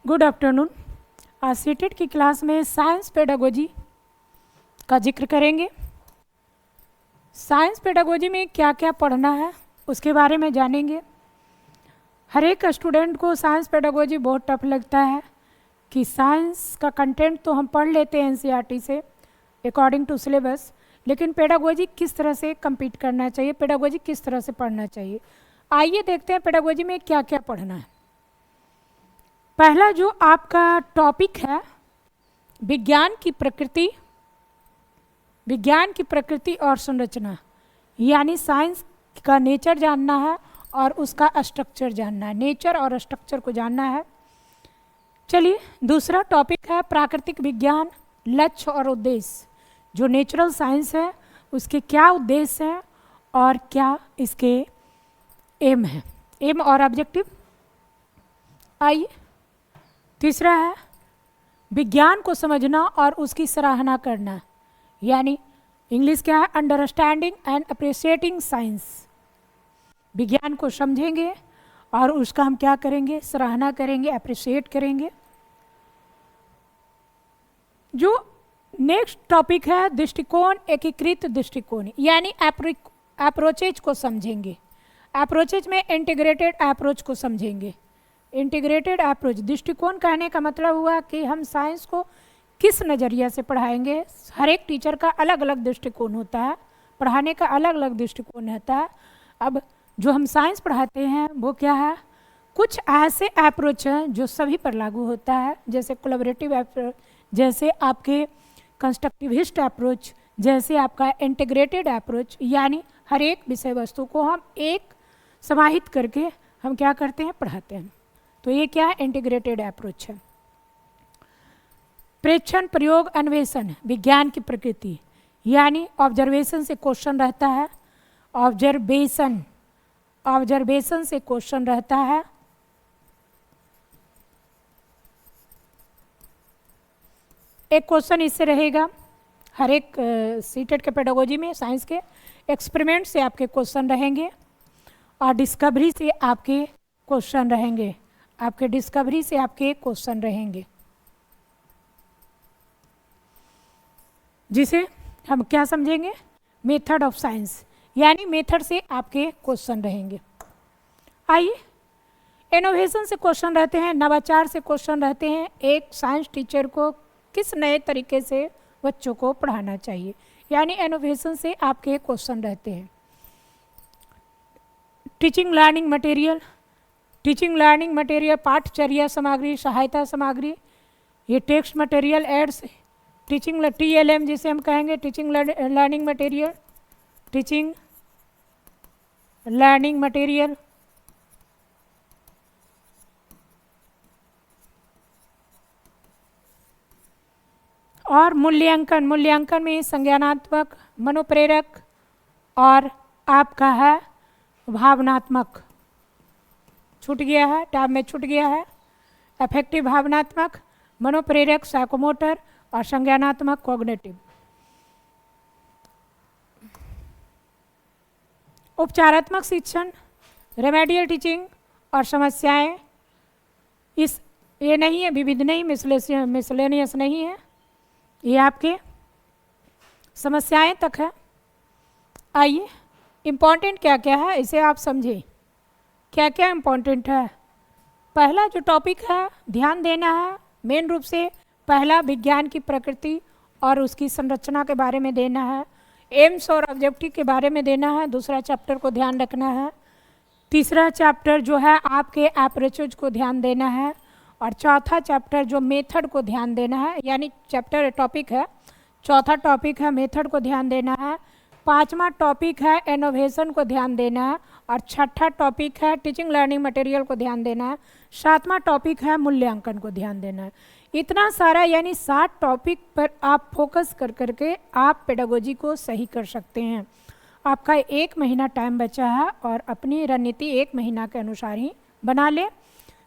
Good afternoon. आज CTET की class में साइंस पेडागोजी का जिक्र करेंगे। साइंस पेडागोजी में क्या क्या पढ़ना है उसके बारे में जानेंगे। हर एक स्टूडेंट को साइंस पेडागोजी बहुत टफ लगता है कि साइंस का कंटेंट तो हम पढ़ लेते हैं एनसीईआरटी से अकॉर्डिंग टू सिलेबस, लेकिन पेडागोजी किस तरह से कंप्लीट करना चाहिए, पेडागोजी किस तरह से पढ़ना चाहिए। आइए देखते हैं पेडागोजी में क्या क्या पढ़ना है। पहला जो आपका टॉपिक है विज्ञान की प्रकृति और संरचना, यानी साइंस का नेचर जानना है और उसका स्ट्रक्चर जानना है, नेचर और स्ट्रक्चर को जानना है। चलिए, दूसरा टॉपिक है प्राकृतिक विज्ञान, लक्ष्य और उद्देश्य। जो नेचुरल साइंस है उसके क्या उद्देश्य हैं और क्या इसके एम है, एम और ऑब्जेक्टिव। आइए, तीसरा है विज्ञान को समझना और उसकी सराहना करना, यानी इंग्लिश क्या है, अंडरस्टैंडिंग एंड अप्रिशिएटिंग साइंस। विज्ञान को समझेंगे और उसका हम क्या करेंगे, सराहना करेंगे, अप्रिशिएट करेंगे। जो नेक्स्ट टॉपिक है दृष्टिकोण, एकीकृत दृष्टिकोण, यानी अप्रोचेज को समझेंगे। अप्रोचेज में इंटीग्रेटेड अप्रोच को समझेंगे। इंटीग्रेटेड अप्रोच, दृष्टिकोण कहने का मतलब हुआ कि हम साइंस को किस नज़रिया से पढ़ाएंगे। हर एक टीचर का अलग अलग दृष्टिकोण होता है, पढ़ाने का अलग अलग दृष्टिकोण होता है। अब जो हम साइंस पढ़ाते हैं वो क्या है, कुछ ऐसे अप्रोच हैं जो सभी पर लागू होता है, जैसे कोलैबोरेटिव अप्रोच, जैसे आपके कंस्ट्रक्टिविस्ट अप्रोच, जैसे आपका इंटीग्रेटेड अप्रोच, यानी हर एक विषय वस्तु को हम एक समाहित करके हम क्या करते हैं, पढ़ाते हैं। तो ये क्या है, इंटीग्रेटेड अप्रोच है। प्रेक्षण, प्रयोग, अन्वेषण, विज्ञान की प्रकृति, यानी ऑब्जर्वेशन से क्वेश्चन रहता है। ऑब्जर्वेशन से क्वेश्चन रहता है। एक क्वेश्चन इससे रहेगा, हर एक सीटेट के पेडागोजी में साइंस के एक्सपेरिमेंट से आपके क्वेश्चन रहेंगे और डिस्कवरी से आपके क्वेश्चन रहेंगे, आपके डिस्कवरी से आपके क्वेश्चन रहेंगे, जिसे हम क्या समझेंगे, मेथड ऑफ साइंस, यानी मेथड से आपके क्वेश्चन रहेंगे। आइए, इनोवेशन से क्वेश्चन रहते हैं, नवाचार से क्वेश्चन रहते हैं। एक साइंस टीचर को किस नए तरीके से बच्चों को पढ़ाना चाहिए, यानी इनोवेशन से आपके क्वेश्चन रहते हैं। टीचिंग लर्निंग मटेरियल, पाठचर्या सामग्री, सहायता सामग्री, ये text material aids, teaching TLM जिसे हम कहेंगे, टीचिंग लर्निंग मटेरियल। और मूल्यांकन में संज्ञानात्मक, मनोप्रेरक और आपका है भावनात्मक, छूट गया है, टैब में छूट गया है। अफेक्टिव भावनात्मक, मनोप्रेरक साइकोमोटर और संज्ञानात्मक कॉग्निटिव। उपचारात्मक शिक्षण, रेमेडियल टीचिंग और समस्याएं, इस ये नहीं है, विविध नहीं, मिसलेनियस नहीं है, ये आपके समस्याएं तक है। आइए, इम्पॉर्टेंट क्या क्या है इसे आप समझें, क्या क्या इम्पॉर्टेंट है। पहला जो टॉपिक है ध्यान देना है, मेन रूप से पहला विज्ञान की प्रकृति और उसकी संरचना के बारे में देना है, एम्स और ऑब्जेक्टिव के बारे में देना है। दूसरा चैप्टर को ध्यान रखना है। तीसरा चैप्टर जो है आपके अप्रोचेज को ध्यान देना है और चौथा चैप्टर जो मेथड को ध्यान देना है, यानी चैप्टर टॉपिक है, चौथा टॉपिक है मेथड को ध्यान देना है। पांचवा टॉपिक है इनोवेशन को ध्यान देना है और छठा टॉपिक है टीचिंग लर्निंग मटेरियल को ध्यान देना है। सातवां टॉपिक है मूल्यांकन को ध्यान देना है। इतना सारा, यानी 7 टॉपिक पर आप फोकस कर करके आप पेडागोजी को सही कर सकते हैं। आपका 1 महीना टाइम बचा है और अपनी रणनीति 1 महीना के अनुसार ही बना ले।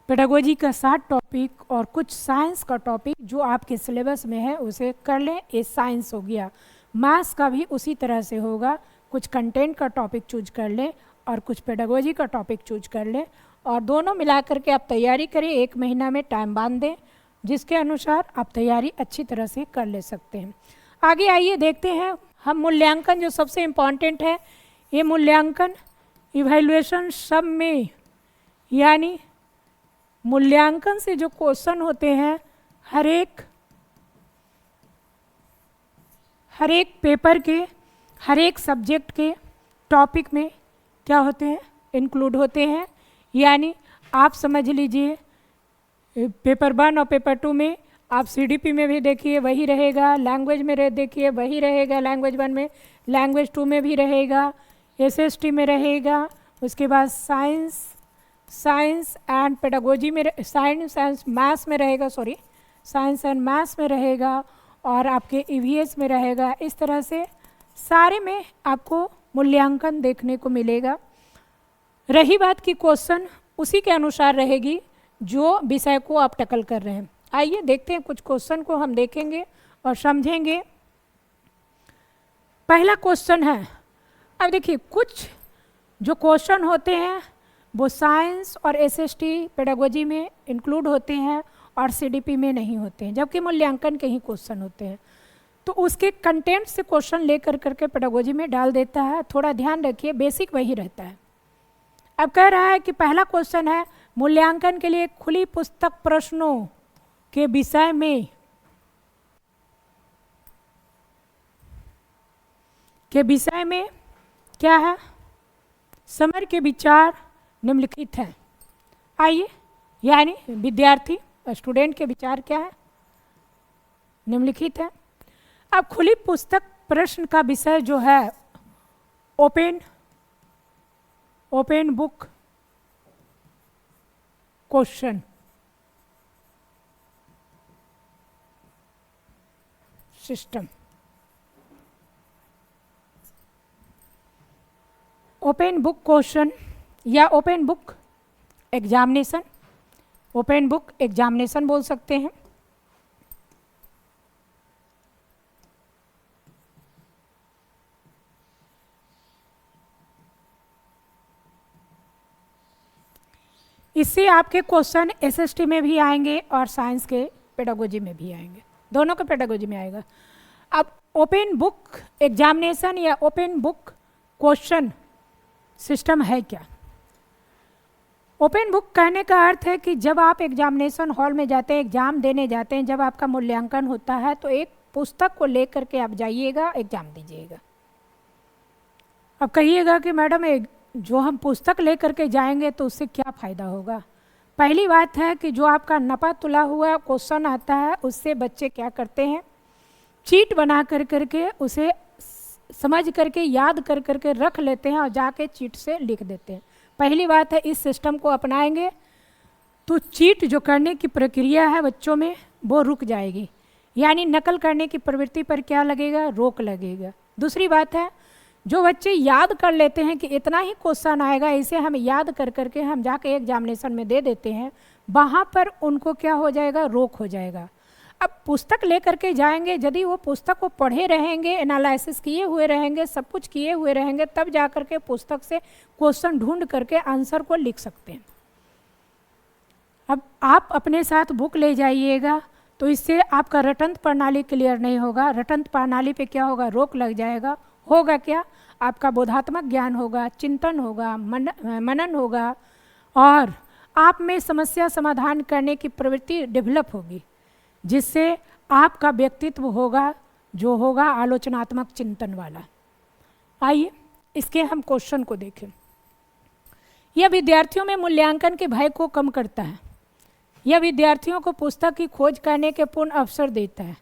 पेडागोजी का 7 टॉपिक और कुछ साइंस का टॉपिक जो आपके सिलेबस में है उसे कर लें, ये साइंस हो गया। मैथ्स का भी उसी तरह से होगा, कुछ कंटेंट का टॉपिक चूज कर लें और कुछ पेडागोजी का टॉपिक चूज कर लें और दोनों मिला करके आप तैयारी करें, 1 महीना में टाइम बांध दें, जिसके अनुसार आप तैयारी अच्छी तरह से कर ले सकते हैं। आगे आइए देखते हैं हम मूल्यांकन जो सबसे इम्पॉर्टेंट है। ये मूल्यांकन इवैल्यूएशन सब में, यानी मूल्यांकन से जो क्वेश्चन होते हैं हर एक पेपर के, हर एक सब्जेक्ट के टॉपिक में क्या होते हैं, इंक्लूड होते हैं। यानी आप समझ लीजिए पेपर 1 और पेपर 2 में आप सीडीपी में भी देखिए वही रहेगा, लैंग्वेज में देखिए वही रहेगा, लैंग्वेज 1 में, लैंग्वेज 2 में भी रहेगा, एसएसटी में रहेगा, उसके बाद साइंस एंड पेडागोजी में, साइंस एंड मैथ्स में रहेगा, साइंस एंड मैथ्स में रहेगा, और आपके ईवीएस में रहेगा। इस तरह से सारे में आपको मूल्यांकन देखने को मिलेगा। रही बात की क्वेश्चन उसी के अनुसार रहेगी जो विषय को आप टैकल कर रहे हैं। आइए देखते हैं, कुछ क्वेश्चन को हम देखेंगे और समझेंगे। पहला क्वेश्चन है, अब देखिए कुछ जो क्वेश्चन होते हैं वो साइंस और एसएसटी पेडागोजी में इंक्लूड होते हैं और सीडीपी में नहीं होते हैं, जबकि मूल्यांकन के ही क्वेश्चन होते हैं। तो उसके कंटेंट से क्वेश्चन लेकर करके पेडागोजी में डाल देता है। थोड़ा ध्यान रखिए, बेसिक वही रहता है। अब कह रहा है कि पहला क्वेश्चन है मूल्यांकन के लिए खुली पुस्तक प्रश्नों के विषय में क्या है, समर के विचार निम्नलिखित हैं। आइए, यानी विद्यार्थी स्टूडेंट के विचार क्या है, निम्नलिखित है। अब खुली पुस्तक प्रश्न का विषय जो है open book question system, open book question या ओपन बुक एग्जामिनेशन बोल सकते हैं। इससे आपके क्वेश्चन एसएसटी में भी आएंगे और साइंस के पेडागोजी में भी आएंगे, दोनों के पेडागोजी में आएगा। अब ओपन बुक एग्जामिनेशन या ओपन बुक क्वेश्चन सिस्टम है क्या? ओपन बुक कहने का अर्थ है कि जब आप एग्जामिनेशन हॉल में जाते हैं, एग्जाम देने जाते हैं, जब आपका मूल्यांकन होता है तो एक पुस्तक को लेकर के आप जाइएगा, एग्जाम दीजिएगा। अब कहिएगा कि मैडम जो हम पुस्तक लेकर के जाएंगे तो उससे क्या फ़ायदा होगा? पहली बात है कि जो आपका नपा तुला हुआ क्वेश्चन आता है उससे बच्चे क्या करते हैं, चीट बना कर करके उसे समझ करके याद कर करके रख लेते हैं और जाके चीट से लिख देते हैं। पहली बात है, इस सिस्टम को अपनाएंगे तो चीट जो करने की प्रक्रिया है बच्चों में वो रुक जाएगी, यानी नकल करने की प्रवृत्ति पर क्या लगेगा, रोक लगेगा। दूसरी बात है, जो बच्चे याद कर लेते हैं कि इतना ही क्वेश्चन आएगा, इसे हम याद कर करके हम जाके एग्जामिनेशन में दे देते हैं, वहाँ पर उनको क्या हो जाएगा, रोक हो जाएगा। अब पुस्तक लेकर के जाएंगे, यदि वो पुस्तक को पढ़े रहेंगे, एनालिसिस किए हुए रहेंगे, सब कुछ किए हुए रहेंगे, तब जा कर के पुस्तक से क्वेश्चन ढूंढ करके आंसर को लिख सकते हैं। अब आप अपने साथ बुक ले जाइएगा तो इससे आपका रटंत प्रणाली क्लियर नहीं होगा, रटंत प्रणाली पे क्या होगा, रोक लग जाएगा। होगा क्या, आपका बोधात्मक ज्ञान होगा, चिंतन होगा, मनन होगा, और आप में समस्या समाधान करने की प्रवृत्ति डेवलप होगी, जिससे आपका व्यक्तित्व होगा जो होगा आलोचनात्मक चिंतन वाला। आइए इसके हम क्वेश्चन को देखें। यह विद्यार्थियों में मूल्यांकन के भय को कम करता है, यह विद्यार्थियों को पुस्तक की खोज करने के पूर्ण अवसर देता है,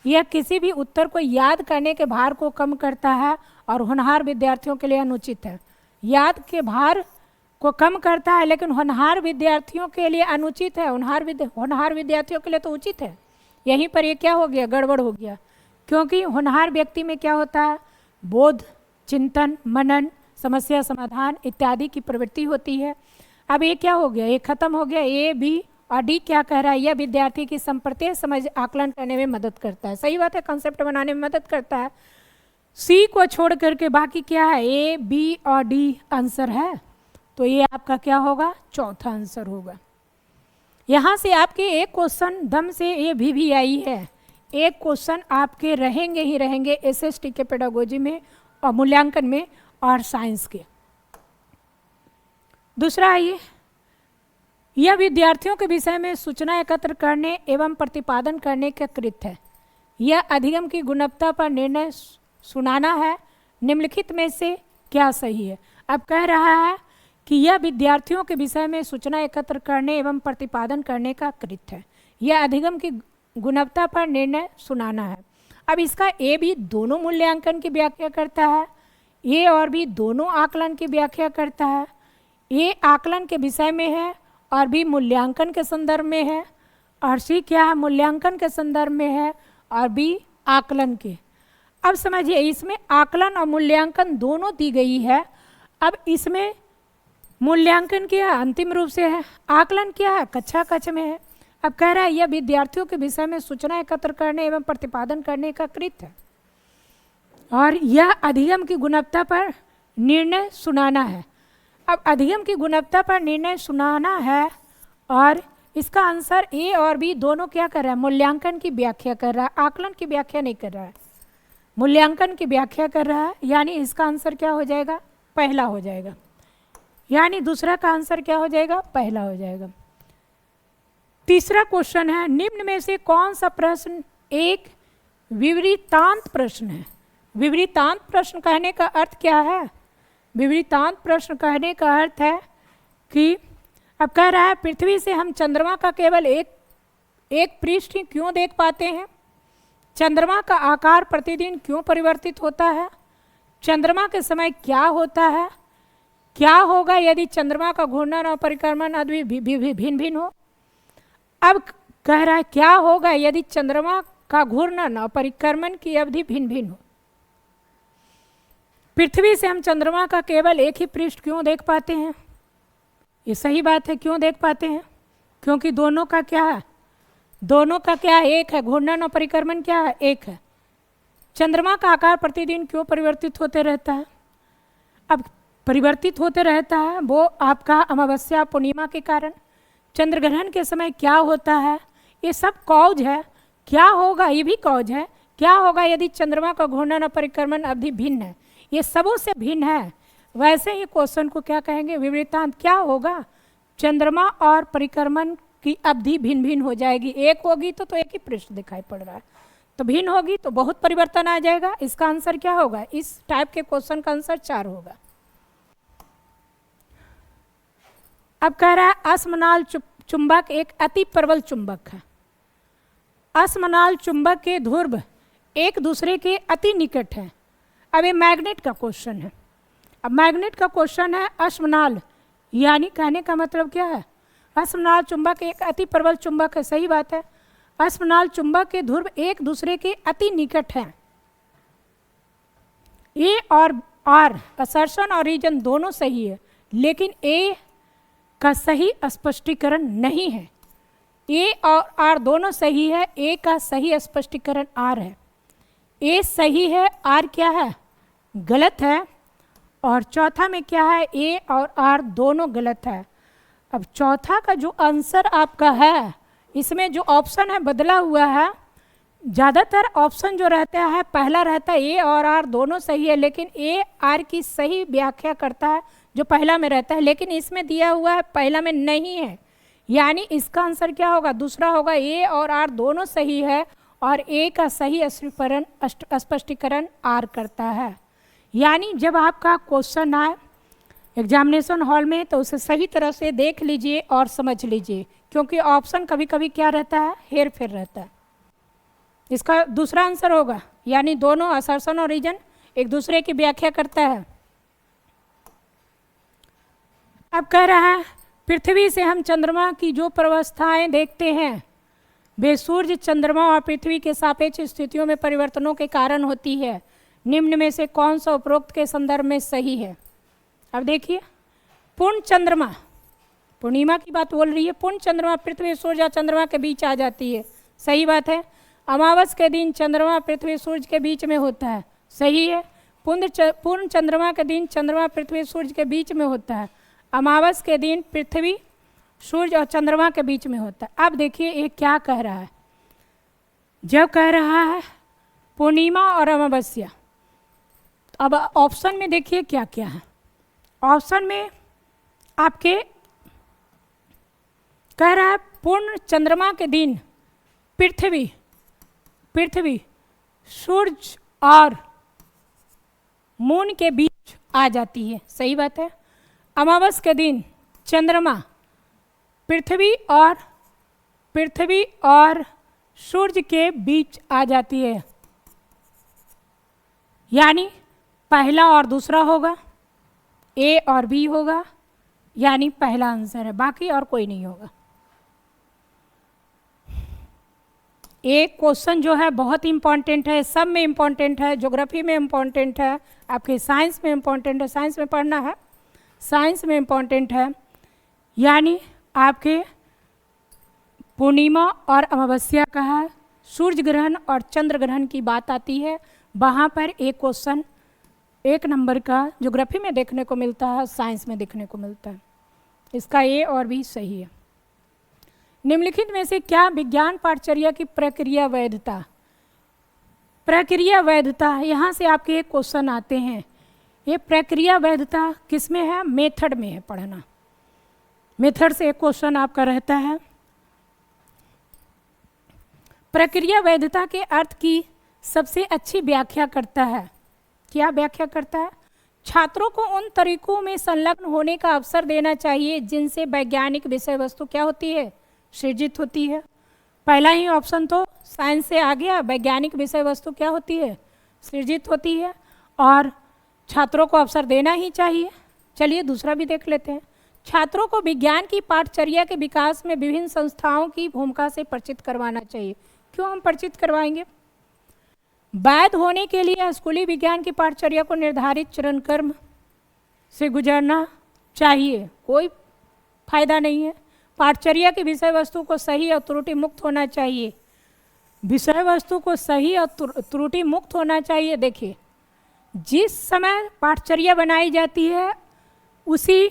यह किसी भी उत्तर को याद करने के भार को कम करता है और होनहार विद्यार्थियों के लिए अनुचित है। याद के भार को कम करता है लेकिन होनहार विद्यार्थियों के लिए अनुचित है, होनहार विद्यार्थियों के लिए तो उचित है। यहीं पर ये क्या हो गया, गड़बड़ हो गया, क्योंकि होनहार व्यक्ति में क्या होता है, बोध, चिंतन, मनन, समस्या समाधान इत्यादि की प्रवृत्ति होती है। अब ये क्या हो गया, ये खत्म हो गया। ए, बी और डी क्या कह रहा है, यह विद्यार्थी की संप्रत्यय समझ आकलन करने में मदद करता है, सही बात है, कंसेप्ट बनाने में मदद करता है। सी को छोड़ करके बाकी क्या है, ए, बी और डी आंसर है। तो ये आपका क्या होगा, चौथा आंसर होगा। यहाँ से आपके एक क्वेश्चन दम से ये भी आई है, एक क्वेश्चन आपके रहेंगे ही रहेंगे एसएसटी के पेडागोजी में और मूल्यांकन में और साइंस के। दूसरा आइए, यह विद्यार्थियों के विषय में सूचना एकत्र करने एवं प्रतिपादन करने का कृत्य है। यह अधिगम की गुणवत्ता पर निर्णय सुनाना है, निम्नलिखित में से क्या सही है। अब कह रहा है कि यह विद्यार्थियों के विषय में सूचना एकत्र करने एवं प्रतिपादन करने का कृत्य है। यह अधिगम की गुणवत्ता पर निर्णय सुनाना है। अब इसका ए भी दोनों मूल्यांकन की व्याख्या करता है, ए और बी दोनों आकलन की व्याख्या करता है। ए आकलन के विषय में है और बी मूल्यांकन के संदर्भ में है, और सी क्या है, मूल्यांकन के संदर्भ में है और बी आकलन के। अब समझिए, इसमें आकलन और मूल्यांकन दोनों दी गई है। अब इसमें मूल्यांकन क्या है, अंतिम रूप से है, आकलन क्या है, कक्षा कक्ष में है। अब कह रहा है यह विद्यार्थियों के विषय में सूचना एकत्र करने एवं प्रतिपादन करने का कृत्य है और यह अधिगम की गुणवत्ता पर निर्णय सुनाना है। अब अधिगम की गुणवत्ता पर निर्णय सुनाना है और इसका आंसर ए और बी दोनों क्या कर रहा है, मूल्यांकन की व्याख्या कर रहा है, आकलन की व्याख्या नहीं कर रहा है, मूल्यांकन की व्याख्या कर रहा है। यानी इसका आंसर क्या हो जाएगा, पहला हो जाएगा। यानी दूसरा का आंसर क्या हो जाएगा, पहला हो जाएगा। तीसरा क्वेश्चन है, निम्न में से कौन सा प्रश्न एक विवृतांत प्रश्न है। विवृतांत प्रश्न कहने का अर्थ क्या है, विवृतांत प्रश्न कहने का अर्थ है कि अब कह रहा है पृथ्वी से हम चंद्रमा का केवल एक पृष्ठ ही क्यों देख पाते हैं, चंद्रमा का आकार प्रतिदिन क्यों परिवर्तित होता है, चंद्रमा के समय क्या होता है, क्या होगा यदि चंद्रमा का घूर्णन और परिक्रमण अवधि भिन्न भिन्न हो। अब कह रहा है क्या होगा यदि चंद्रमा का घूर्णन और परिक्रमण की अवधि भिन्न भिन्न हो। पृथ्वी से हम चंद्रमा का केवल एक ही पृष्ठ क्यों देख पाते हैं, ये सही बात है, क्यों देख पाते हैं, क्योंकि दोनों का क्या है, दोनों का क्या है, एक है, घूर्णन और परिक्रमण क्या है, एक है। चंद्रमा का आकार प्रतिदिन क्यों परिवर्तित होते रहता है, अब परिवर्तित होते रहता है वो आपका अमावस्या पूर्णिमा के कारण। चंद्रग्रहण के समय क्या होता है, ये सब कॉज है, क्या होगा ये भी कॉज है, क्या होगा यदि चंद्रमा का घूर्णन और परिक्रमण अवधि भिन्न है, ये सबों से भिन्न है। वैसे ही क्वेश्चन को क्या कहेंगे, विवृतांत क्या होगा, चंद्रमा और परिक्रमण की अवधि भिन्न भिन्न हो जाएगी, एक होगी तो एक ही पृष्ठ दिखाई पड़ रहा है, तो भिन्न होगी तो बहुत परिवर्तन आ जाएगा। इसका आंसर क्या होगा, इस टाइप के क्वेश्चन का आंसर 4 होगा। अब कह रहा है असमनाल चुंबक एक अति प्रबल चुंबक है। असमनाल चुंबक के ध्रुव एक दूसरे के अति निकट है। अब ये मैग्नेट का क्वेश्चन है। अब मैग्नेट का क्वेश्चन है असमनाल, यानी कहने का मतलब क्या है, असमनाल चुंबक एक अति प्रबल चुंबक है, सही बात है। असमनाल चुंबक के ध्रुव एक दूसरे के अति निकट हैं। ए और आर असर्शन और रीजन दोनों सही है, लेकिन ए का सही स्पष्टीकरण नहीं है। ए और आर दोनों सही है, ए का सही स्पष्टीकरण आर है। ए सही है, आर क्या है, गलत है। और चौथा में क्या है, ए और आर दोनों गलत है। अब चौथा का जो आंसर आपका है, इसमें जो ऑप्शन है बदला हुआ है। ज़्यादातर ऑप्शन जो रहता है पहला रहता है ए और आर दोनों सही है, लेकिन ए आर की सही व्याख्या करता है जो पहला में रहता है, लेकिन इसमें दिया हुआ है पहला में नहीं है। यानी इसका आंसर क्या होगा, दूसरा होगा, ए और आर दोनों सही है और ए का सही स्पष्टीकरण आर करता है। यानी जब आपका क्वेश्चन आए एग्जामिनेशन हॉल में तो उसे सही तरह से देख लीजिए और समझ लीजिए, क्योंकि ऑप्शन कभी कभी क्या रहता है, हेर फेर रहता है। इसका दूसरा आंसर होगा, यानी दोनों असर्शन और रीजन एक दूसरे की व्याख्या करता है। अब कह रहा है पृथ्वी से हम चंद्रमा की जो प्रवस्थाएं देखते हैं वे सूर्य, चंद्रमा और पृथ्वी के सापेक्ष स्थितियों में परिवर्तनों के कारण होती है। निम्न में से कौन सा उपरोक्त के संदर्भ में सही है। अब देखिए, पूर्ण चंद्रमा, पूर्णिमा की बात बोल रही है, पूर्ण चंद्रमा पृथ्वी, सूर्य और चंद्रमा के बीच आ जाती है, सही बात है। अमावस के दिन चंद्रमा पृथ्वी सूर्य के बीच में होता है, सही है। पूर्ण चंद्रमा के दिन चंद्रमा पृथ्वी सूर्य के बीच में होता है। अमावस के दिन पृथ्वी, सूर्य और चंद्रमा के बीच में होता है। अब देखिए ये क्या कह रहा है। जब कह रहा है पूर्णिमा और अमावस्या, अब ऑप्शन में देखिए क्या क्या है। ऑप्शन में आपके कह रहा है पूर्ण चंद्रमा के दिन पृथ्वी सूर्य और मून के बीच आ जाती है, सही बात है। अमावस के दिन चंद्रमा पृथ्वी और सूर्य के बीच आ जाती है, यानी पहला और दूसरा होगा, ए और बी होगा, यानी पहला आंसर है, बाकी और कोई नहीं होगा। एक क्वेश्चन जो है बहुत इंपॉर्टेंट है, सब में इंपॉर्टेंट है, ज्योग्राफी में इंपॉर्टेंट है, आपके साइंस में इंपॉर्टेंट है, साइंस में पढ़ना है, साइंस में इंपॉर्टेंट है। यानी आपके पूर्णिमा और अमावस्या का है, सूर्य ग्रहण और चंद्र ग्रहण की बात आती है, वहाँ पर एक क्वेश्चन 1 नंबर का ज्योग्राफी में देखने को मिलता है, साइंस में देखने को मिलता है। इसका ए और बी सही है। निम्नलिखित में से क्या विज्ञान पाठचर्या की प्रक्रिया वैधता, यहाँ से आपके एक क्वेश्चन आते हैं। ये प्रक्रिया वैधता किस में है? मेथड में है, पढ़ना। मेथड से एक क्वेश्चन आपका रहता है। प्रक्रिया वैधता के अर्थ की सबसे अच्छी व्याख्या करता है। क्या व्याख्या करता है? छात्रों को उन तरीकों में संलग्न होने का अवसर देना चाहिए जिनसे वैज्ञानिक विषय वस्तु क्या होती है? सृजित होती है। पहला ही ऑप्शन तो साइंस से आ गया, वैज्ञानिक विषय वस्तु क्या होती है? सृजित होती है, और छात्रों को अवसर देना ही चाहिए। चलिए दूसरा भी देख लेते हैं। छात्रों को विज्ञान की पाठचर्या के विकास में विभिन्न संस्थाओं की भूमिका से परिचित करवाना चाहिए। क्यों हम परिचित करवाएंगे? वैध होने के लिए स्कूली विज्ञान की पाठचर्या को निर्धारित चरण क्रम से गुजरना चाहिए, कोई फायदा नहीं है। पाठचर्या की विषय वस्तु को सही और त्रुटि मुक्त होना चाहिए, विषय वस्तु को सही और त्रुटि मुक्त होना चाहिए। देखिए, जिस समय पाठचर्या बनाई जाती है उसी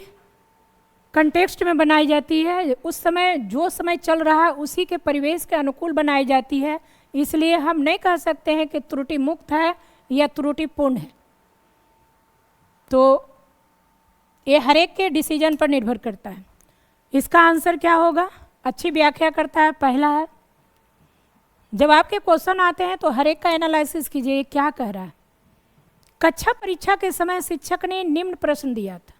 कंटेक्स्ट में बनाई जाती है, उस समय जो समय चल रहा है उसी के परिवेश के अनुकूल बनाई जाती है, इसलिए हम नहीं कह सकते हैं कि त्रुटि मुक्त है या त्रुटिपूर्ण है। तो ये हर एक के डिसीजन पर निर्भर करता है। इसका आंसर क्या होगा? अच्छी व्याख्या करता है, पहला है। जब आपके क्वेश्चन आते हैं तो हर एक का एनालिसिस कीजिए, क्या कह रहा है। कक्षा परीक्षा के समय शिक्षक ने निम्न प्रश्न दिया था।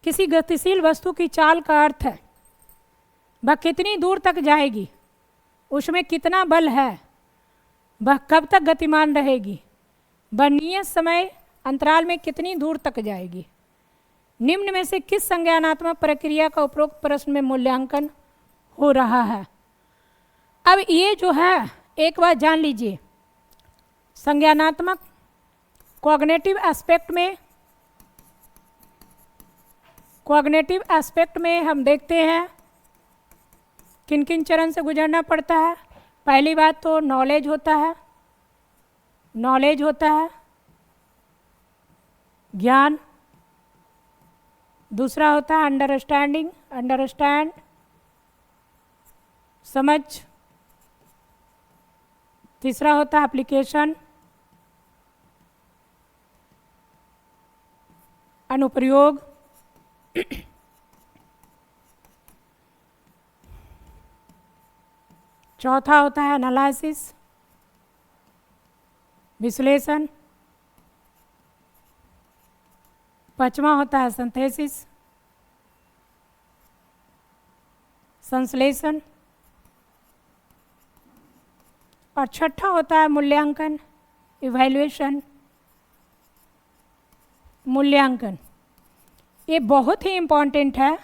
किसी गतिशील वस्तु की चाल का अर्थ है वह कितनी दूर तक जाएगी, उसमें कितना बल है, वह कब तक गतिमान रहेगी, वह नियत समय अंतराल में कितनी दूर तक जाएगी। निम्न में से किस संज्ञानात्मक प्रक्रिया का उपरोक्त प्रश्न में मूल्यांकन हो रहा है? अब ये जो है एक बात जान लीजिए, संज्ञानात्मक कॉग्निटिव एस्पेक्ट में हम देखते हैं किन किन चरण से गुजरना पड़ता है। पहली बात तो नॉलेज होता है, ज्ञान। दूसरा होता है अंडरस्टैंड, समझ। तीसरा होता है एप्लीकेशन, अनुप्रयोग। चौथा होता है एनालिसिस, विश्लेषण। पांचवा होता है सिंथेसिस, संश्लेषण। और छठा होता है मूल्यांकन, इवैल्यूएशन, मूल्यांकन। ये बहुत ही इम्पॉर्टेंट है,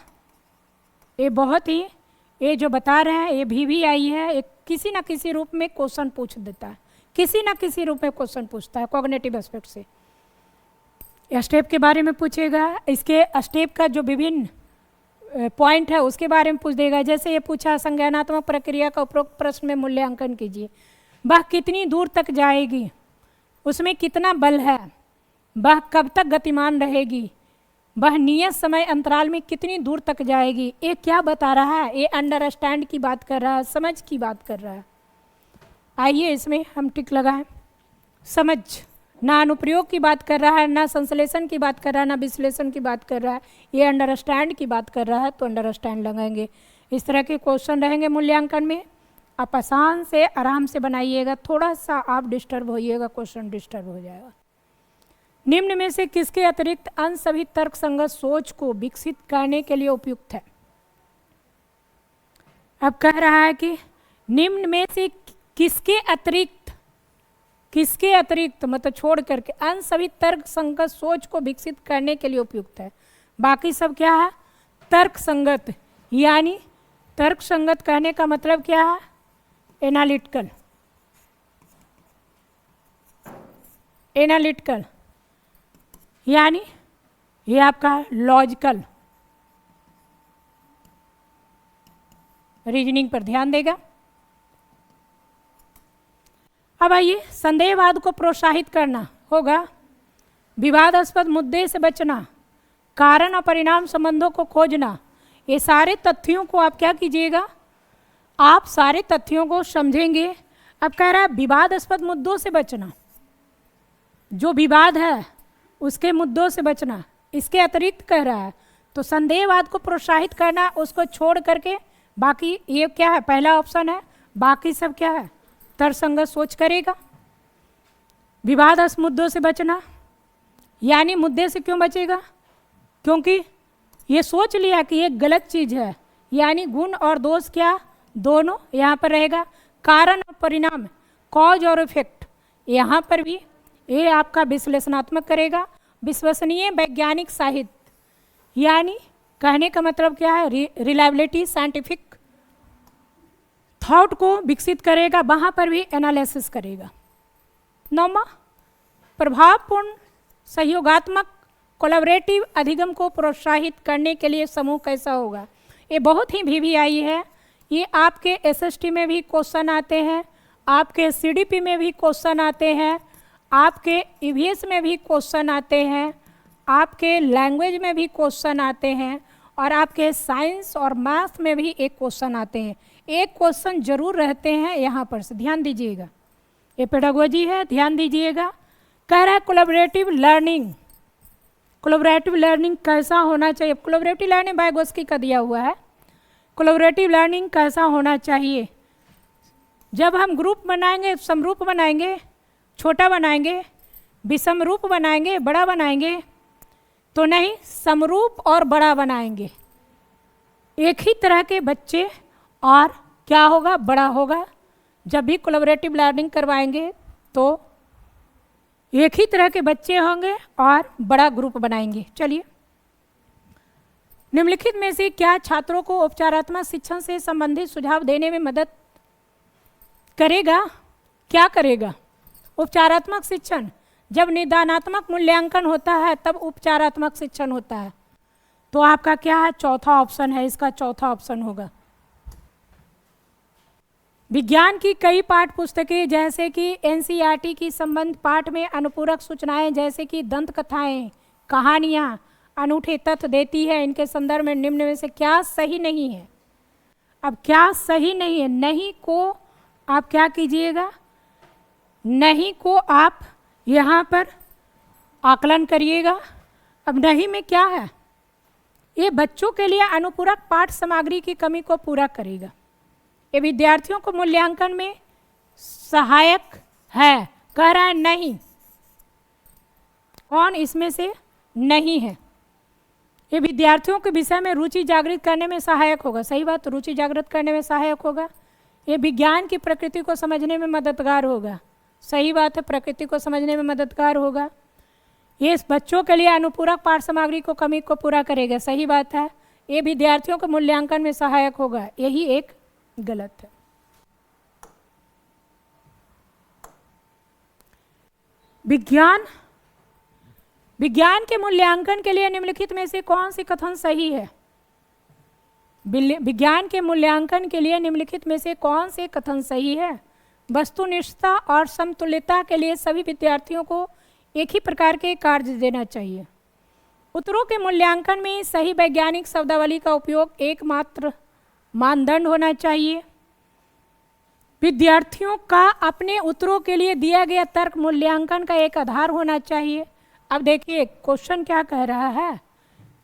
ये जो बता रहे हैं ये भी आई है, एक किसी ना किसी रूप में क्वेश्चन पूछ देता है, किसी ना किसी रूप में क्वेश्चन पूछता है कॉग्निटिव एस्पेक्ट से। स्टेप के बारे में पूछेगा, इसके स्टेप का जो विभिन्न पॉइंट है उसके बारे में पूछ देगा। जैसे ये पूछा संज्ञानात्मक प्रक्रिया का उपरोक्त प्रश्न में मूल्यांकन कीजिए। वह कितनी दूर तक जाएगी, उसमें कितना बल है, वह कब तक गतिमान रहेगी, वह नियत समय अंतराल में कितनी दूर तक जाएगी। ये क्या बता रहा है? ये अंडरस्टैंड की बात कर रहा है, समझ की बात कर रहा है। आइए इसमें हम टिक लगाएं। समझ, ना अनुप्रयोग की बात कर रहा है, ना संश्लेषण की बात कर रहा है, ना विश्लेषण की बात कर रहा है, ये अंडरस्टैंड की बात कर रहा है, तो अंडरस्टैंड लगाएंगे। इस तरह के क्वेश्चन रहेंगे मूल्यांकन में। आप आसान से आराम से बनाइएगा, थोड़ा सा आप डिस्टर्ब होइएगा, क्वेश्चन डिस्टर्ब हो जाएगा। निम्न में से किसके अतिरिक्त अन्य सभी तर्कसंगत सोच को विकसित करने के लिए उपयुक्त है? अब कह रहा है कि निम्न में से किसके अतिरिक्त मतलब छोड़ करके अन्य सभी तर्कसंगत सोच को विकसित करने के लिए उपयुक्त है। बाकी सब क्या है? तर्कसंगत, यानी तर्कसंगत कहने का मतलब क्या है? एनालिटिकल, यानी ये आपका लॉजिकल रीजनिंग पर ध्यान देगा। अब आइए, संदेहवाद को प्रोत्साहित करना होगा, विवादास्पद मुद्दे से बचना, कारण और परिणाम संबंधों को खोजना। ये सारे तथ्यों को आप क्या कीजिएगा? आप सारे तथ्यों को समझेंगे। अब कह रहा है विवादास्पद मुद्दों से बचना, जो विवाद है उसके मुद्दों से बचना। इसके अतिरिक्त कह रहा है तो संदेहवाद को प्रोत्साहित करना, उसको छोड़ करके बाकी ये क्या है? पहला ऑप्शन है, बाकी सब क्या है? तर्कसंगत सोच करेगा। विवादास्पद मुद्दों से बचना, यानी मुद्दे से क्यों बचेगा? क्योंकि ये सोच लिया कि ये गलत चीज़ है, यानी गुण और दोष क्या? दोनों यहाँ पर रहेगा। कारण और परिणाम, कॉज और इफेक्ट, यहाँ पर भी ये आपका विश्लेषणात्मक करेगा। विश्वसनीय वैज्ञानिक साहित्य, यानी कहने का मतलब क्या है? रिलायबिलिटी, साइंटिफिक थॉट को विकसित करेगा, वहाँ पर भी एनालिसिस करेगा। 9वां, प्रभावपूर्ण सहयोगात्मक कोलैबोरेटिव अधिगम को प्रोत्साहित करने के लिए समूह कैसा होगा? ये बहुत ही VVI है। ये आपके SST में भी क्वेश्चन आते हैं, आपके CDP में भी क्वेश्चन आते हैं, आपके EVS में भी क्वेश्चन आते हैं, आपके लैंग्वेज में भी क्वेश्चन आते हैं, और आपके साइंस और मैथ में भी एक क्वेश्चन आते हैं। एक क्वेश्चन जरूर रहते हैं यहाँ पर से, ध्यान दीजिएगा। ये पेडागोजी है, ध्यान दीजिएगा। कह रहा है कोलैबोरेटिव लर्निंग। कोलैबोरेटिव लर्निंग कैसा होना चाहिए? कोलैबोरेटिव लर्निंग वाइगोत्स्की का दिया हुआ है। कोलैबोरेटिव लर्निंग कैसा होना चाहिए? जब हम ग्रुप बनाएंगे, समरूप बनाएंगे, छोटा बनाएंगे, विषमरूप बनाएंगे, बड़ा बनाएंगे, तो नहीं, समरूप और बड़ा बनाएंगे। एक ही तरह के बच्चे और क्या होगा? बड़ा होगा। जब भी कोलैबोरेटिव लर्निंग करवाएंगे तो एक ही तरह के बच्चे होंगे और बड़ा ग्रुप बनाएंगे। चलिए, निम्नलिखित में से क्या छात्रों को उपचारात्मक शिक्षण से संबंधित सुझाव देने में मदद करेगा? क्या करेगा? उपचारात्मक शिक्षण, जब निदानात्मक मूल्यांकन होता है तब उपचारात्मक शिक्षण होता है। तो आपका क्या है? चौथा ऑप्शन है, इसका चौथा ऑप्शन होगा। विज्ञान की कई पाठ्य पुस्तकें जैसे कि NCERT की संबंध पाठ में अनुपूरक सूचनाएं जैसे कि दंत कथाएं, कहानियां अनूठे तथ्य देती है। इनके संदर्भ में निम्न में से क्या सही नहीं है? अब क्या सही नहीं है? नहीं को आप क्या कीजिएगा? नहीं को आप यहाँ पर आकलन करिएगा। अब नहीं में क्या है? ये बच्चों के लिए अनुपूरक पाठ सामग्री की कमी को पूरा करेगा। ये विद्यार्थियों को मूल्यांकन में सहायक है। कह रहा है नहीं। कौन इसमें से नहीं है? ये विद्यार्थियों के विषय में रुचि जागृत करने में सहायक होगा। सही बात, तो रुचि जागृत करने में सहायक होगा। ये विज्ञान की प्रकृति को समझने में मददगार होगा। सही बात है, प्रकृति को समझने में मददगार होगा। ये बच्चों के लिए अनुपूरक पाठ सामग्री को कमी को पूरा करेगा। सही बात है। ये विद्यार्थियों को मूल्यांकन में सहायक होगा। यही एक गलत है। विज्ञान के मूल्यांकन के लिए निम्नलिखित में से कौन सी कथन सही है? विज्ञान के मूल्यांकन के लिए निम्नलिखित में से कौन से कथन सही है? वस्तुनिष्ठता और समतुल्यता के लिए सभी विद्यार्थियों को एक ही प्रकार के कार्य देना चाहिए। उत्तरों के मूल्यांकन में सही वैज्ञानिक शब्दावली का उपयोग एकमात्र मानदंड होना चाहिए। विद्यार्थियों का अपने उत्तरों के लिए दिया गया तर्क मूल्यांकन का एक आधार होना चाहिए। अब देखिए क्वेश्चन क्या कह रहा है,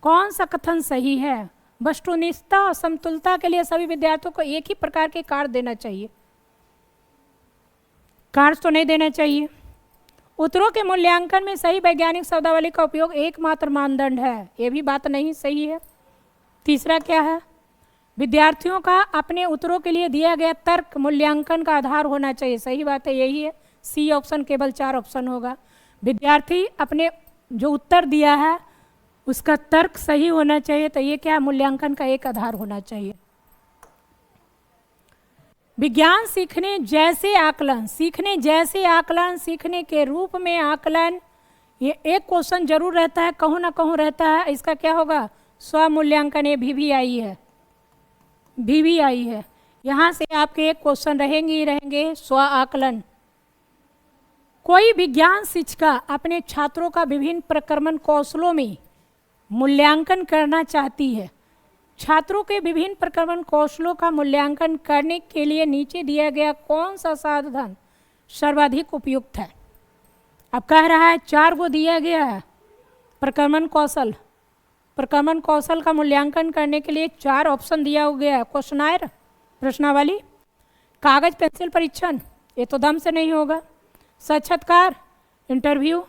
कौन सा कथन सही है। वस्तुनिष्ठता और समतुलता के लिए सभी विद्यार्थियों को एक ही प्रकार के कार्य देना चाहिए, कार्य तो नहीं देना चाहिए। उत्तरों के मूल्यांकन में सही वैज्ञानिक शब्दावली का उपयोग एकमात्र मानदंड है, ये भी बात नहीं सही है। तीसरा क्या है, विद्यार्थियों का अपने उत्तरों के लिए दिया गया तर्क मूल्यांकन का आधार होना चाहिए, सही बात है, यही है। सी ऑप्शन, केवल 4 ऑप्शन होगा। विद्यार्थी अपने जो उत्तर दिया है उसका तर्क सही होना चाहिए, तो ये क्या, मूल्यांकन का एक आधार होना चाहिए। विज्ञान सीखने जैसे आकलन, सीखने जैसे आकलन, सीखने के रूप में आकलन, ये एक क्वेश्चन जरूर रहता है, कहूँ ना कहूँ रहता है। इसका क्या होगा, स्वमूल्यांकन, ये भी आई है, भी आई है। यहाँ से आपके एक क्वेश्चन रहेंगे ही रहेंगे, स्व आकलन। कोई विज्ञान शिक्षिका अपने छात्रों का विभिन्न प्रक्रमण कौशलों में मूल्यांकन करना चाहती है। छात्रों के विभिन्न प्रक्रमण कौशलों का मूल्यांकन करने के लिए नीचे दिया गया कौन सा साधन सर्वाधिक उपयुक्त है। अब कह रहा है 4 को दिया गया है प्रक्रमण कौशल, प्रक्रमण कौशल का मूल्यांकन करने के लिए 4 ऑप्शन दिया गया है। क्वेश्चनायर, प्रश्नावली, कागज पेंसिल परीक्षण, ये तो दम से नहीं होगा। साक्षात्कार, इंटरव्यू,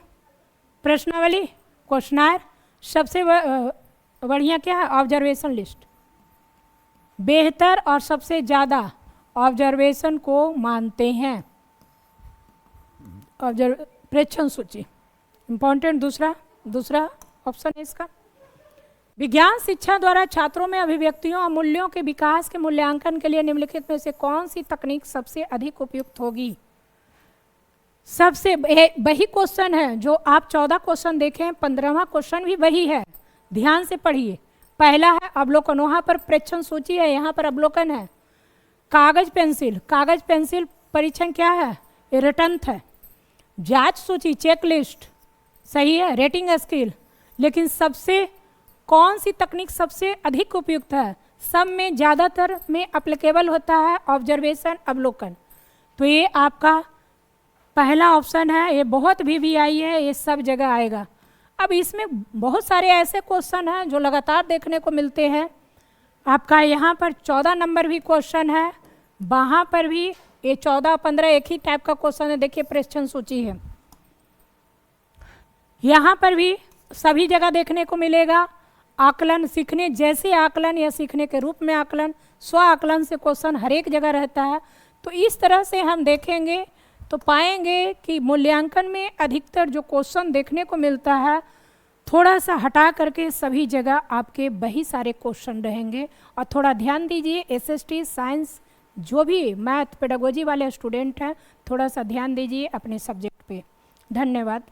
प्रश्नावली, क्वेश्चनायर, सबसे बढ़िया क्या है, ऑब्जर्वेशन लिस्ट। बेहतर और सबसे ज़्यादा ऑब्जर्वेशन को मानते हैं, प्रेक्षण सूची इंपॉर्टेंट। दूसरा ऑप्शन है इसका। विज्ञान शिक्षा द्वारा छात्रों में अभिव्यक्तियों और मूल्यों के विकास के मूल्यांकन के लिए निम्नलिखित में से कौन सी तकनीक सबसे अधिक उपयुक्त होगी। सबसे वही क्वेश्चन है जो आप 14 क्वेश्चन देखें, 15वां क्वेश्चन भी वही है, ध्यान से पढ़िए। पहला है अवलोकन, वहाँ पर प्रेक्षण सूची है, यहाँ पर अवलोकन है। कागज पेंसिल, कागज पेंसिल परीक्षण क्या है, इरिटेंट है। जांच सूची, चेकलिस्ट, सही है, रेटिंग स्केल। लेकिन सबसे कौन सी तकनीक सबसे अधिक उपयुक्त है, सब में ज़्यादातर में एप्लीकेबल होता है ऑब्जर्वेशन, अवलोकन। तो ये आपका पहला ऑप्शन है, ये बहुत भी आई है, ये सब जगह आएगा। अब इसमें बहुत सारे ऐसे क्वेश्चन हैं जो लगातार देखने को मिलते हैं। आपका यहाँ पर 14 नंबर भी क्वेश्चन है, वहाँ पर भी ये 14-15 एक ही टाइप का क्वेश्चन है। देखिए प्रश्न सूची है, यहाँ पर भी सभी जगह देखने को मिलेगा। आकलन, सीखने जैसे आकलन या सीखने के रूप में आकलन, स्व आकलन से क्वेश्चन हर एक जगह रहता है। तो इस तरह से हम देखेंगे तो पाएंगे कि मूल्यांकन में अधिकतर जो क्वेश्चन देखने को मिलता है, थोड़ा सा हटा करके सभी जगह आपके वही सारे क्वेश्चन रहेंगे। और थोड़ा ध्यान दीजिए, एसएसटी साइंस जो भी मैथ पेडागोजी वाले स्टूडेंट हैं, थोड़ा सा ध्यान दीजिए अपने सब्जेक्ट पे। धन्यवाद।